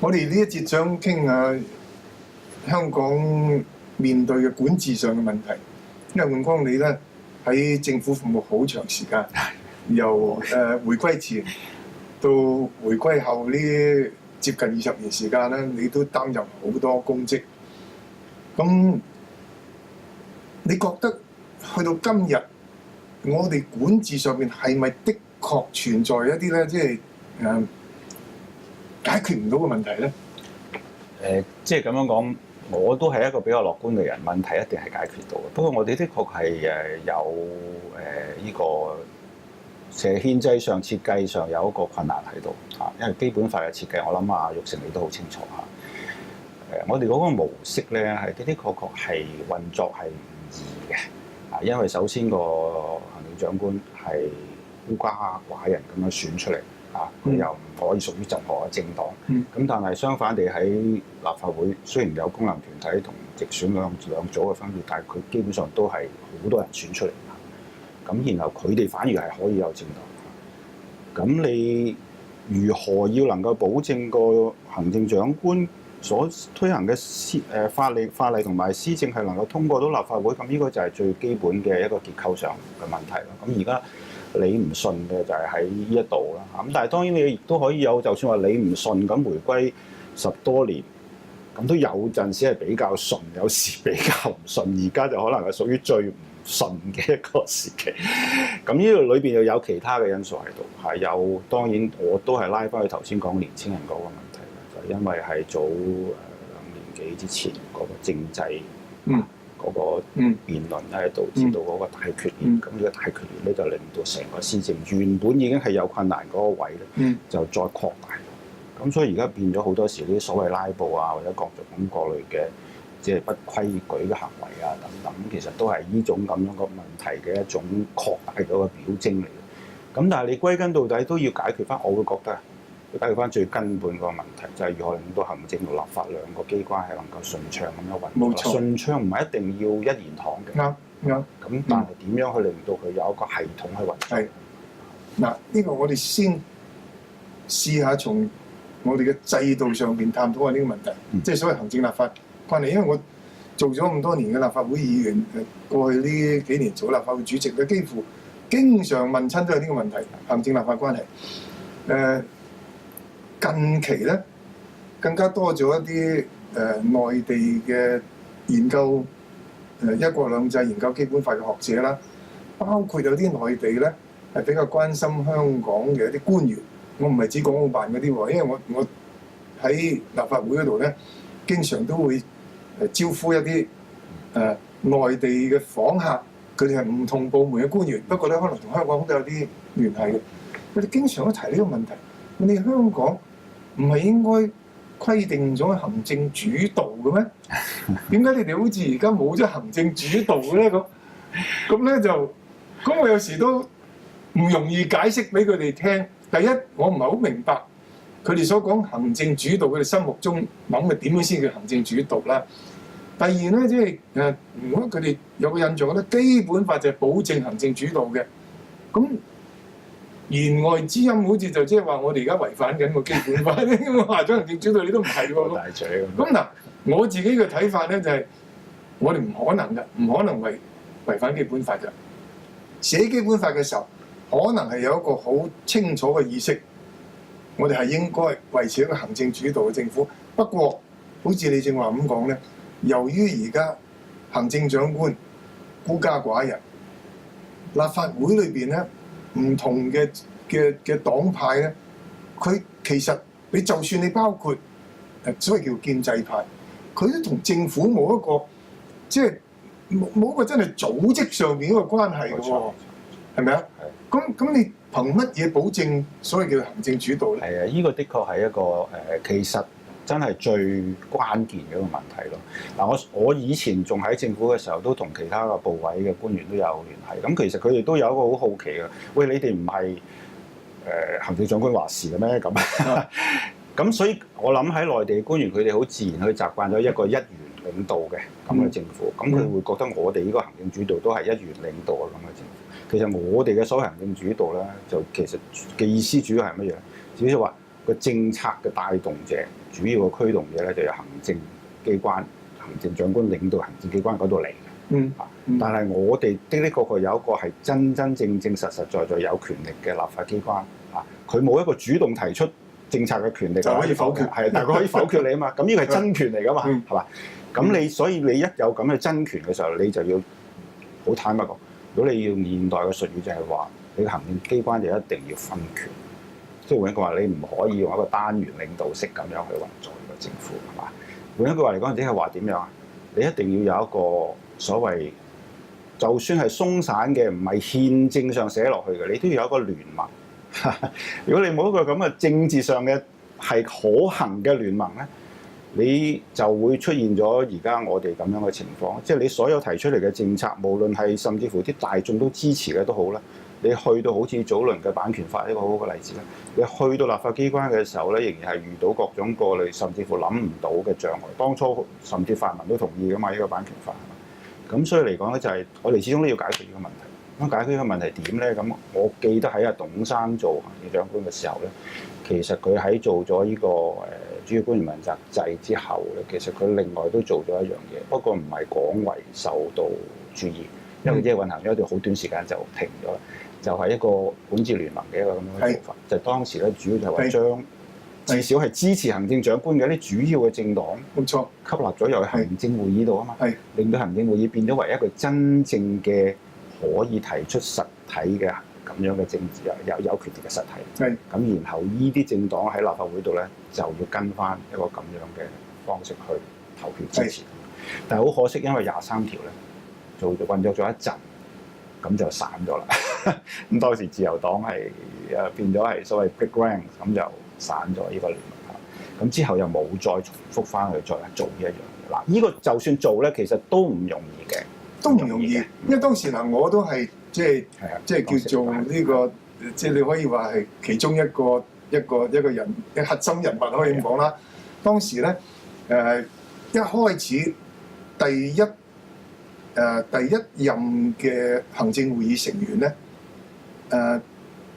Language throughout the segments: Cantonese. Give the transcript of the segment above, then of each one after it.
我哋呢一節想傾下香港面對嘅管治上嘅問題，因為換光你咧喺政府服務好長時間，由回歸前到回歸後呢接近20年時間咧，你都擔任好多公職。咁你覺得去到今日，我哋管治上面係咪的確存在一啲咧，即係解決唔到嘅問題咧？即係咁樣講，我都係一個比較樂觀嘅人，問題一定係解決到嘅。不過我哋的確係有呢個社憲制上設計上有一個困難喺度嚇，因為基本法嘅設計，我諗啊玉成你都好清楚嚇。我哋嗰個模式咧係的確係運作係唔易嘅啊，因為首先個行政長官係孤家寡人咁樣選出嚟。佢又唔可以屬於任何嘅政黨，咁但係相反地喺立法會，雖然有功能團體同直選兩組嘅分別，但係佢基本上都係好多人選出嚟，咁然後佢哋反而係可以有政黨。咁你如何要能夠保證個行政長官所推行嘅法例同埋施政係能夠通過到立法會？咁呢個就係最基本嘅一個結構上嘅問題啦。咁而家你唔信嘅就係喺呢一度啦，咁但係當然你亦都可以有，就算話你唔信咁回歸10多年，咁都有陣時係比較順，有時比較唔順，而家就可能係屬於最唔順嘅一個時期。咁呢度裏邊又有其他嘅因素喺度，係有當然我都係拉翻去頭先講年青人嗰個問題啦，就因為係早2年幾之前嗰個政制。嗰個辯論咧，導致到嗰個大決裂，咁呢個大決裂咧就令到成個施政原本已經係有困難嗰個位咧，就再擴大。咁所以而家變咗好多時呢啲所謂拉布啊，或者各種各類嘅即係不規矩嘅行為啊等等，其實都係呢種咁樣個問題嘅一種擴大咗嘅表徵嚟嘅。咁但係你歸根到底都要解決翻，我會覺得解決翻最根本個問題，就係如何令到行政同立法兩個機關係能夠順暢咁樣運作。冇錯，順暢唔係一定要一言堂嘅。啱。咁但係點樣去令到佢有一個系統去運作？係。嗱，呢個我哋先試下從我哋嘅制度上邊探討下呢個問題，即係所謂行政立法關係。因為我做咗咁多年嘅立法會議員，過去呢幾年做立法會主席咧，幾乎經常問親都係呢個問題，行政立法關係。近期咧更加多咗一啲內地嘅研究一國兩制、研究基本法嘅學者啦，包括有啲內地咧係比較關心香港嘅一啲官員。我唔係指港澳辦嗰啲喎，因為我喺立法會嗰度咧，經常都會招呼一啲內地嘅訪客，佢哋係唔同部門嘅官員，不過咧可能同香港都有啲聯繫嘅。佢哋經常都提呢個問題，我哋香港唔係應該規定咗行政主導嘅咩？點解你哋好似而家冇咗行政主導咧？咁咧就咁，我有時都唔容易解釋俾佢哋聽。第一，我唔係好明白佢哋所講行政主導，佢哋心目中諗嘅點樣先叫行政主導啦。第二咧，即係如果佢哋有個印象覺得基本法就係保證行政主導嘅，咁言外之音好似就即係話我哋而家違反緊個基本法，咁話咗行政主導你都唔係喎。大嘴咁嗱，我自己嘅睇法咧就係我哋唔可能嘅，唔可能違反基本法嘅。寫基本法嘅時候，可能係有一個好清楚嘅意識，我哋係應該維持一個行政主導嘅政府。不過，好似你正話咁講咧，由於而家行政長官孤家寡人，立法會裏邊咧唔同嘅黨派咧，佢其實你就算你包括所謂叫建制派，佢都同政府冇一個即係冇一個真係組織上面一個關係嘅喎，係咪啊？咁你憑乜嘢保證所謂叫行政主導咧？係啊，呢個的確係一個其實真係最關鍵嘅一個問題咯。嗱，我以前仲喺政府嘅時候，都同其他嘅部委嘅官員都有聯繫。咁其實佢哋都有一個好好奇嘅，喂，你哋唔係行政長官話事嘅咩？咁所以我諗喺內地嘅官員，佢哋好自然去習慣咗一個一元領導嘅咁嘅政府，咁佢會覺得我哋呢個行政主導都係一元領導嘅咁嘅政府。其實我哋嘅所謂行政主導咧，就其實嘅意思主要係乜嘢？只係話個政策嘅帶動者、主要嘅驅動者咧，就由行政機關、行政長官領導行政機關嗰度嚟嘅。但係我哋的確有一個係真正實在有權力嘅立法機關啊，佢冇一個主動提出政策嘅權力，就可以否決，係，但係佢可以否決你啊嘛。咁呢個係真權嚟噶嘛，係嘛？咁所以你一有咁嘅真權嘅時候，你就要好坦白講，如果你要現代嘅術語就係話，你嘅行政機關就一定要分權，即係換一句話，你唔可以用一個單元領導式咁樣去運作呢個政府，係嘛？換一句話嚟講，即係話點樣啊？你一定要有一個所謂，就算係鬆散嘅，唔係憲政上寫落去嘅，你都要有一個聯盟。如果你冇一個咁嘅政治上嘅係可行嘅聯盟咧，你就會出現咗而家我哋咁樣嘅情況，即係你所有提出嚟嘅政策，無論係甚至乎啲大眾都支持嘅都好啦，你去到好似早輪嘅版權法一個好好嘅例子啦，你去到立法機關嘅時候咧，仍然係遇到各種各類甚至乎諗唔到嘅障礙。當初甚至泛民都同意㗎嘛，呢個版權法。咁所以嚟講咧，就係我哋始終都要解決呢個問題。咁解決呢個問題點咧？咁我記得喺阿董生做行政長官嘅時候咧，其實佢喺做咗呢個主要官員問責制之後咧，其實佢另外都做咗一樣嘢，不過唔係廣為受到注意，因為即係運行咗一段好短時間就停咗啦。就係一個管治聯盟嘅一個咁樣嘅做法，就當時咧主要就係話將至少係支持行政長官嘅一啲主要嘅政黨，冇錯，吸納咗入去行政會議度啊嘛，令到行政會議變咗為一個真正嘅可以提出實體嘅咁樣嘅政治有權力嘅實體。咁然後呢啲政黨喺立法會度咧就要跟翻一個咁樣嘅方式去投票支持。但係好可惜，因為23條咧運作咗一陣，咁就散咗啦。咁當時自由黨係變咗係所謂 big rank， 咁就散咗呢個聯盟。咁之後又冇再重複翻去再做呢一樣嘢。嗱，呢個就算做咧，其實都唔容易嘅，都唔容易。因為當時嗱，我都係即係叫做呢個，即係你可以話係其中一個人嘅核心人物可以咁講啦。當時咧一開始第一任嘅行政會議成員咧，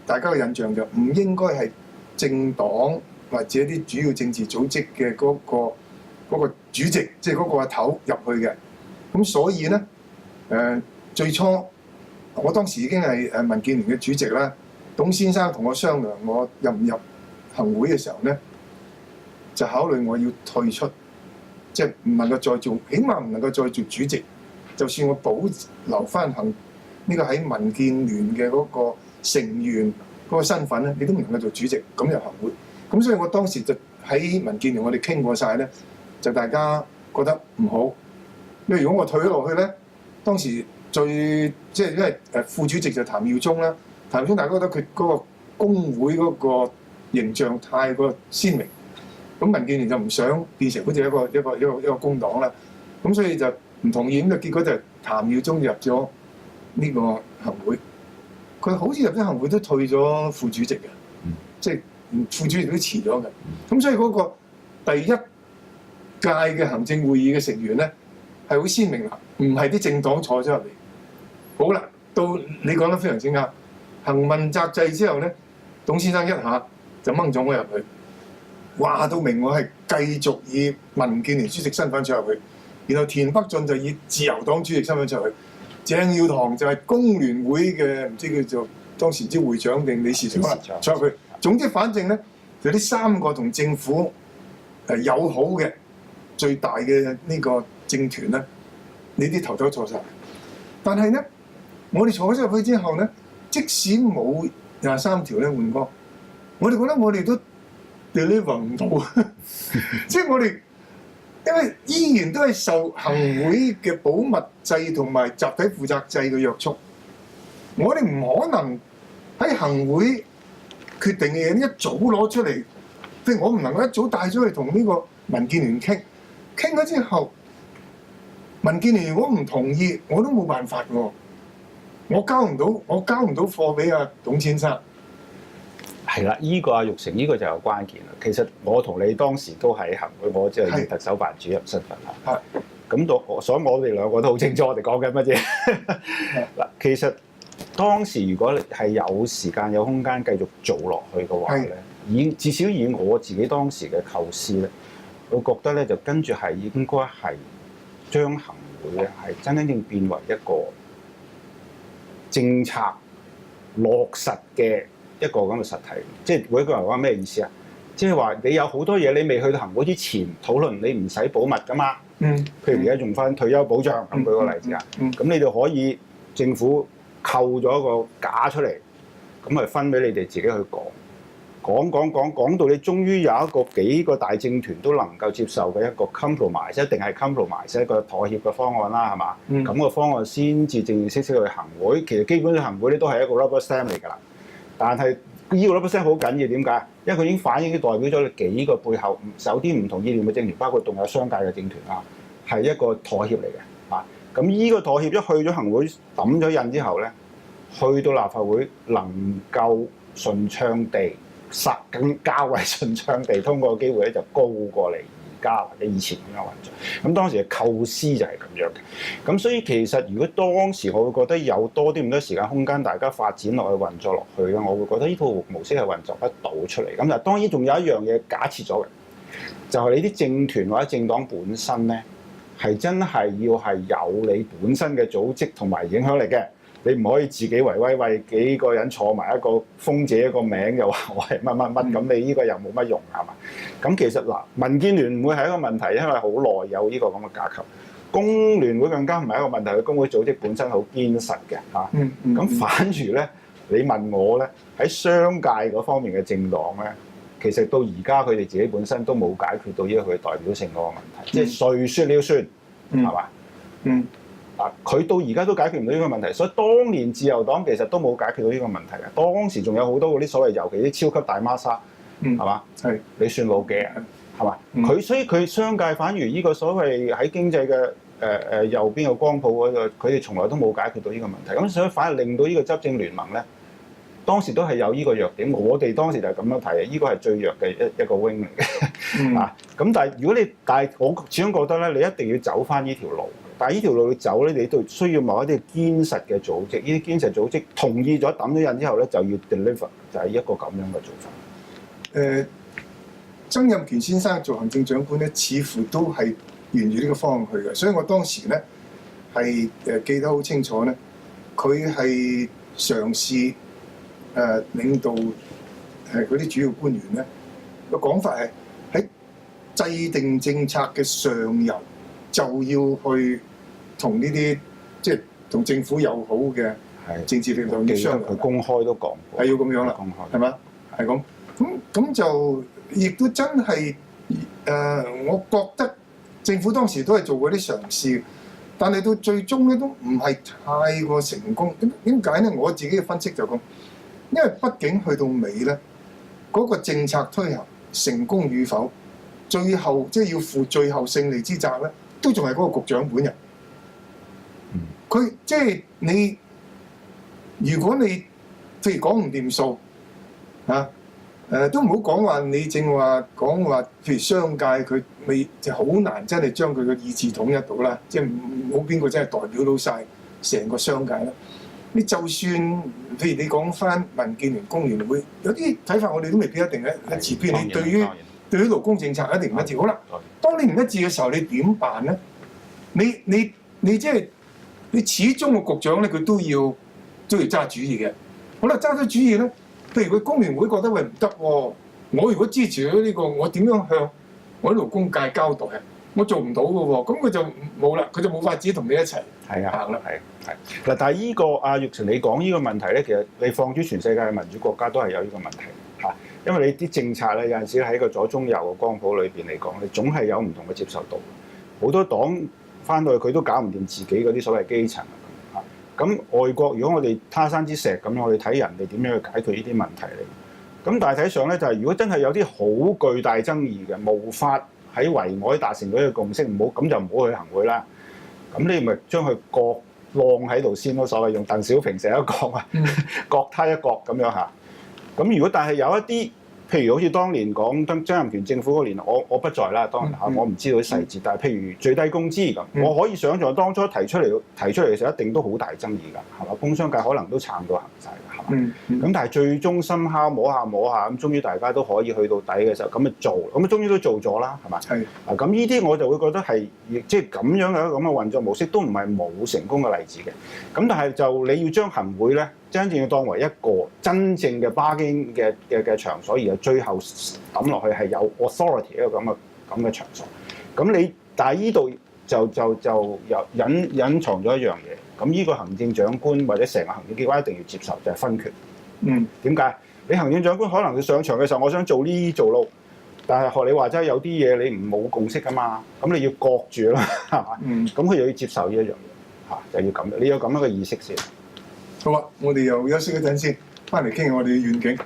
大家嘅印象就唔應該係政黨或者啲主要政治組織嘅嗰個主席，即係嗰個阿頭入去嘅。咁所以咧，最初我當時已經係民建聯嘅主席啦。董先生同我商量，我入唔入行會嘅時候咧，就考慮我要退出，即係唔能夠再做，起碼唔能夠再做主席。就算我保留翻呢個喺民建聯嘅嗰個成員嗰個身份咧，你都唔能夠做主席，咁入行會。咁所以我當時就喺民建聯，我哋傾過晒咧，就大家覺得唔好。因為如果我退咗落去咧，當時即係因為副主席就譚耀宗啦，譚耀宗大家覺得佢嗰個工會嗰個形象太過鮮明，咁民建聯就唔想變成好似一個工黨啦，咁所以就唔同意，咁就結果就譚耀宗入咗呢個行會。佢好似入咗行會都退咗副主席嘅，即係副主席都辭咗嘅。咁所以嗰個第一屆嘅行政會議嘅成員咧係好鮮明啦，唔係啲政黨坐咗入嚟。好啦，到你講得非常之啱。行問責制之後咧，董先生一下就掹咗我入去，話到明我係繼續以民建聯主席身份出入去。然後田北俊就以自由黨主席身份出去，鄭耀棠就係工聯會嘅唔知叫做當時唔知會長定理事長出入去。總之反正咧，就呢三個同政府友好嘅最大嘅呢個政團咧，你啲頭都錯晒。但係咧，我哋坐咗入去之後咧，即使冇23條咧換歌，我哋覺得我哋都 deliver 唔到，即係我哋。因為依然都係受行會嘅保密制同埋集體負責制嘅約束，我哋唔可能喺行會決定嘅嘢一早攞出嚟，譬如我唔能夠一早帶咗去同呢個民建聯傾咗之後，民建聯如果唔同意，我都冇辦法喎，我交唔到貨俾阿董先生。係啦，依個阿玉成，依個就有關鍵啦。其實我同你當時都喺行會，我即係特首辦主任身份啦。咁所以我哋兩個都好清楚我哋講緊乜嘢。嗱，其實當時如果係有時間有空間繼續做落去嘅話咧，至少以我自己當時嘅構思咧，我覺得咧就跟住係應該係將行會咧係真真正變為一個政策落實嘅一個咁嘅實體。即係每一個人話咩意思啊？即係話你有好多嘢你未去到行會之前討論，你唔使保密噶嘛。譬如而家用翻退休保障咁舉個例子啊，咁你哋可以政府扣咗一個架出嚟，咁咪分俾你哋自己去講到你終於有一個幾個大政團都能夠接受嘅一個 compromise， 一定係 compromise 一個妥協嘅方案啦，係嘛？咁個方案先至正正式式去行會。其實基本上行會咧都係一個 rubber stamp 嚟㗎啦。但係呢個 rubber stamp 好緊要，點解？因為佢已經反映咗代表咗你幾個背後有啲唔同意念嘅政團，包括仲有商界嘅政團啊，係一個妥協嚟嘅啊。咁呢個妥協一去咗行會抌咗印之後咧，去到立法會能夠順暢地更較為順暢地通過嘅機會咧，就高過嚟而家或者以前咁樣運作。咁當時嘅構思就係咁樣嘅。咁所以其實如果當時我會覺得有多啲咁多時間空間，大家發展落去運作落去咧，我會覺得呢套模式係運作得到出嚟。咁但係當然仲有一樣嘢假設咗嘅，就係你啲政團或者政黨本身咧，係真係要係有你本身嘅組織同埋影響力嘅。你唔可以自己為威為幾個人坐埋一個封自己一個名，又話我係乜乜乜，咁你呢個又冇乜用係嘛？咁其實嗱，民建聯唔會係一個問題，因為好耐有呢個咁嘅架構。工聯會更加唔係一個問題，佢工會組織本身好堅實嘅嚇。咁反而咧，你問我咧，喺商界嗰方面嘅政黨咧，其實到而家佢哋自己本身都冇解決到呢個佢代表性嗰個問題，即係誰説了算係嘛？佢到而家都解決唔到呢個問題，所以當年自由黨其實都冇解決到呢個問題嘅。當時仲有好多嗰啲所謂，尤其啲超級大孖沙，係嘛？係你算老嘅，係嘛？所以佢商界反而呢個所謂喺經濟嘅右邊嘅光譜嗰個，佢哋從來都冇解決到呢個問題。咁所以反而令到呢個執政聯盟咧，當時都係有呢個弱點。我哋當時就係咁樣睇嘅，呢個係最弱嘅一個 wing 嚟嘅。咁但係如果但係我始終覺得咧，你一定要走翻呢條路。但係呢條路要走咧，你都需要某一啲堅實嘅組織。呢啲堅實組織同意咗抌咗印之後咧，就要 deliver，就係一個咁樣嘅做法。曾蔭權先生做行政長官咧，似乎都係沿住呢個方向去嘅。所以我當時咧係記得好清楚咧，佢係嘗試領導嗰啲主要官員咧個講法係喺制定政策嘅上游就要去同呢啲即係同政府友好嘅政治力量要商量。佢公開都講過，係要咁樣啦，係嘛？係咁。咁就亦都真係我覺得政府當時都係做過啲嘗試，但係到最終咧都唔係太過成功。點解咧？我自己嘅分析就咁，因為畢竟去到尾咧，嗰個政策推行成功與否，最後即係要負最後勝利之責咧，都仲係嗰個局長本人。佢即係你，如果你譬如講唔掂數啊。都唔好講話，你正話講話，譬如商界佢未就好難真係將佢嘅意志統一到啦，即係冇邊個真係代表到晒成個商界啦。你就算譬如你講翻民建聯、工聯會，有啲睇法我哋都未必一定一致。譬如你對於勞工政策一定唔一致。好啦，當你唔一致嘅時候，你點辦咧？你即係你始終個局長咧，佢都要揸主意嘅。好啦，揸咗主意咧。譬如佢工聯會覺得喂唔得喎，我如果支持咗呢個，我點樣向我啲勞工界交代啊？我做唔到嘅喎，咁佢就冇啦，佢就冇法子同你一齊行啦。係嗱，但係依個阿玉成你講呢個問題咧，其實你放諸全世界嘅民主國家都係有呢個問題嚇，因為你啲政策咧有陣時喺個左中右嘅光譜裏邊嚟講，你總係有唔同嘅接受度。好多黨翻到去佢都搞唔掂自己嗰啲所謂基層。咁外國如果我哋他山之石咁，我哋睇人哋點樣去解決呢啲問題嚟。咁大體上咧就係、是，如果真係有啲好巨大爭議嘅，無法喺圍外達成到一個共識，唔好咁就唔好去行會啦。咁你咪將佢各晾喺度先咯，所謂用鄧小平成日講啊，各他一角咁樣嚇。咁如果但係有一啲，譬如好似當年講曾蔭權政府嗰年，我不在啦，當然嚇，我唔知道啲細節。但係譬如最低工資咁，我可以想象當初提出嚟嘅時候，一定都好大爭議㗎，係嘛？工商界可能都撐到行晒㗎，係嘛？嘛？咁但係最終深敲摸下咁，終於大家都可以去到底嘅時候，咁咪做，咁啊終於都做咗啦，係嘛？係啊，咁呢啲我就會覺得係即係咁樣嘅咁嘅運作模式都唔係冇成功嘅例子嘅。咁但係就你要將行會咧，真正要當為一個真正嘅 bargain 嘅場所，而係最後抌落去係有 authority 一個咁嘅場所。咁但係呢度就隱藏咗一樣嘢。咁呢個行政長官或者成個行政機關一定要接受，就係分權。點解？你行政長官可能佢上場嘅時候，我想做呢做路，但係學你話齋有啲嘢你唔冇共識噶嘛，咁你要擱住啦，係嘛？咁佢又要接受呢一樣嘢嚇，就要咁，你有咁樣嘅意識先。好啊，我哋又休息一陣先，翻嚟傾下我哋嘅願景。